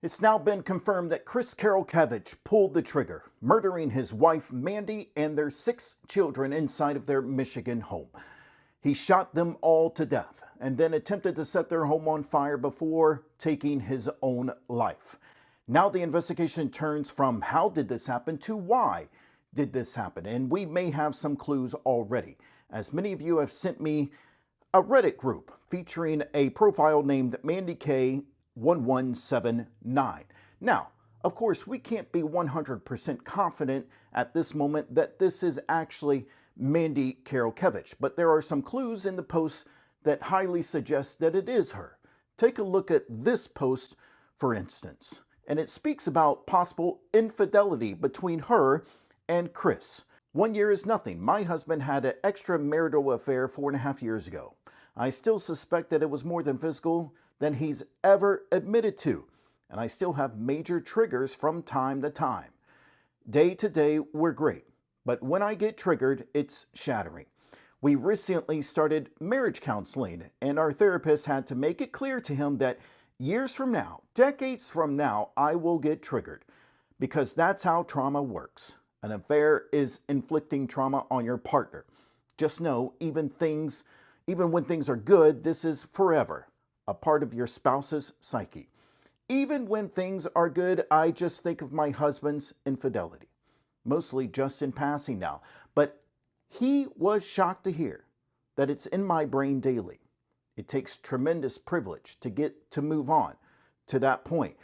It's now been confirmed that Chris Karolkevich pulled the trigger, murdering his wife Mandy and their 6 children inside of their Michigan home. He shot them all to death and then attempted to set their home on fire before taking his own life. Now the investigation turns from how did this happen to why did this happen, and we may have some clues already, as many of you have sent me a Reddit group featuring a profile named Mandy K1179. Now, of course, we can't be 100% confident at this moment that this is actually Mandy Karolkevich, but there are some clues in the post that highly suggest that it is her. Take a look at this post, for instance, and it speaks about possible infidelity between her and Chris. 1 year is nothing. My husband had an extramarital affair 4.5 years ago. I still suspect that it was more than physical than he's ever admitted to, and I still have major triggers from time to time. Day to day, we're great, but when I get triggered, it's shattering. We recently started marriage counseling, and our therapist had to make it clear to him that years from now, decades from now, I will get triggered, because that's how trauma works. An affair is inflicting trauma on your partner. Just know, even when things are good, this is forever a part of your spouse's psyche. Even when things are good, I just think of my husband's infidelity, mostly just in passing now. But he was shocked to hear that it's in my brain daily. It takes tremendous privilege to get to move on to that point,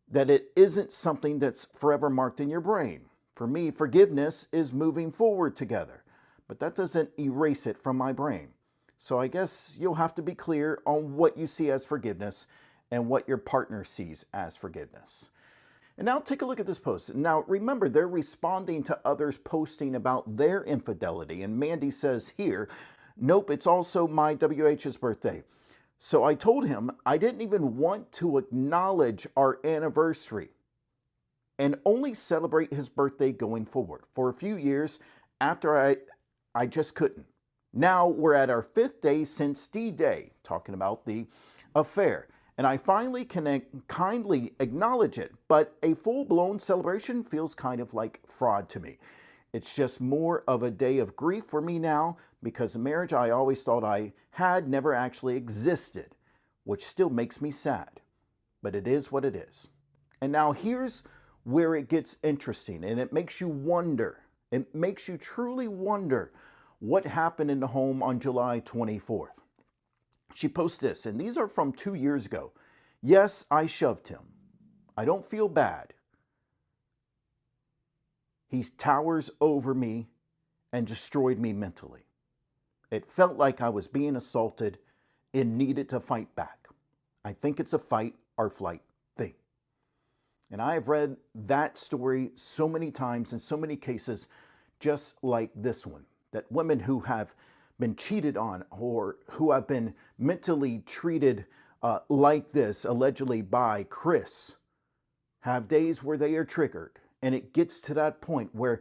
that it isn't something that's forever marked in your brain. For me, forgiveness is moving forward together, but that doesn't erase it from my brain. So I guess you'll have to be clear on what you see as forgiveness and what your partner sees as forgiveness. And now take a look at this post. Now remember, they're responding to others posting about their infidelity. And Mandy says here, nope, it's also my WH's birthday. So I told him I didn't even want to acknowledge our anniversary and only celebrate his birthday going forward. For a few years after I just couldn't. Now we're at our 5th day since D-Day, talking about the affair, and I finally can kindly acknowledge it, but a full-blown celebration feels kind of like fraud to me. It's just more of a day of grief for me now because the marriage I always thought I had never actually existed, which still makes me sad, but it is what it is. And now here's where it gets interesting, and it makes you wonder, it makes you truly wonder what happened in the home on July 24th. She posts this, and these are from 2 years ago. Yes, I shoved him. I don't feel bad. He towers over me and destroyed me mentally. It felt like I was being assaulted and needed to fight back. I think it's a fight or flight thing. And I have read that story so many times in so many cases, just like this one. That women who have been cheated on or who have been mentally treated like this, allegedly by Chris, have days where they are triggered. And it gets to that point where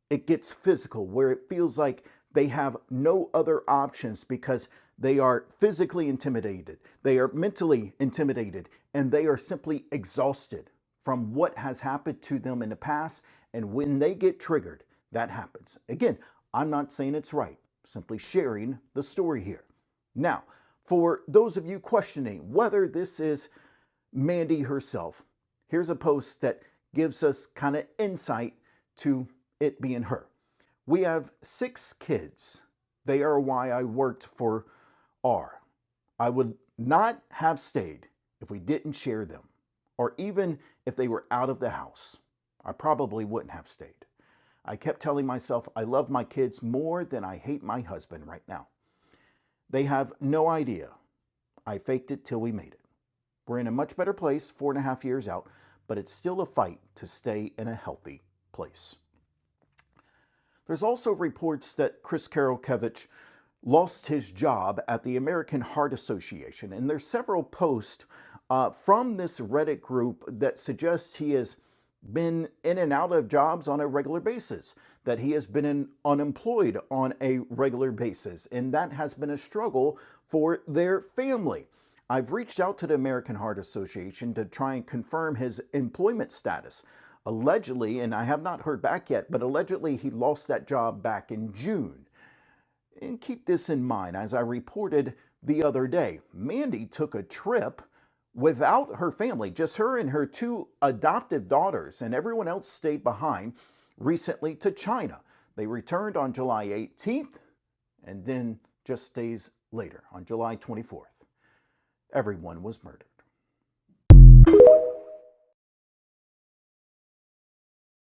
it gets physical, where it feels like they have no other options because they are physically intimidated, they are mentally intimidated, and they are simply exhausted from what has happened to them in the past. And when they get triggered, that happens. Again, I'm not saying it's right, simply sharing the story here. Now, for those of you questioning whether this is Mandy herself, here's a post that gives us kind of insight to it being her. We have 6 kids. They are why I worked for R. I would not have stayed if we didn't share them, or even if they were out of the house. I probably wouldn't have stayed. I kept telling myself I love my kids more than I hate my husband right now. They have no idea. I faked it till we made it. We're in a much better place 4.5 years out, but it's still a fight to stay in a healthy place. There's also reports that Chris Karolkevich lost his job at the American Heart Association, and there's several posts from this Reddit group that suggests he has been in and out of jobs on a regular basis, that he has been unemployed on a regular basis, and that has been a struggle for their family. I've reached out to the American Heart Association to try and confirm his employment status. Allegedly, and I have not heard back yet, but allegedly he lost that job back in June. And keep this in mind, as I reported the other day, Mandy took a trip without her family, just her and her two adoptive daughters, and everyone else stayed behind recently to China. They returned on July 18th, and then just days later, on July 24th, everyone was murdered.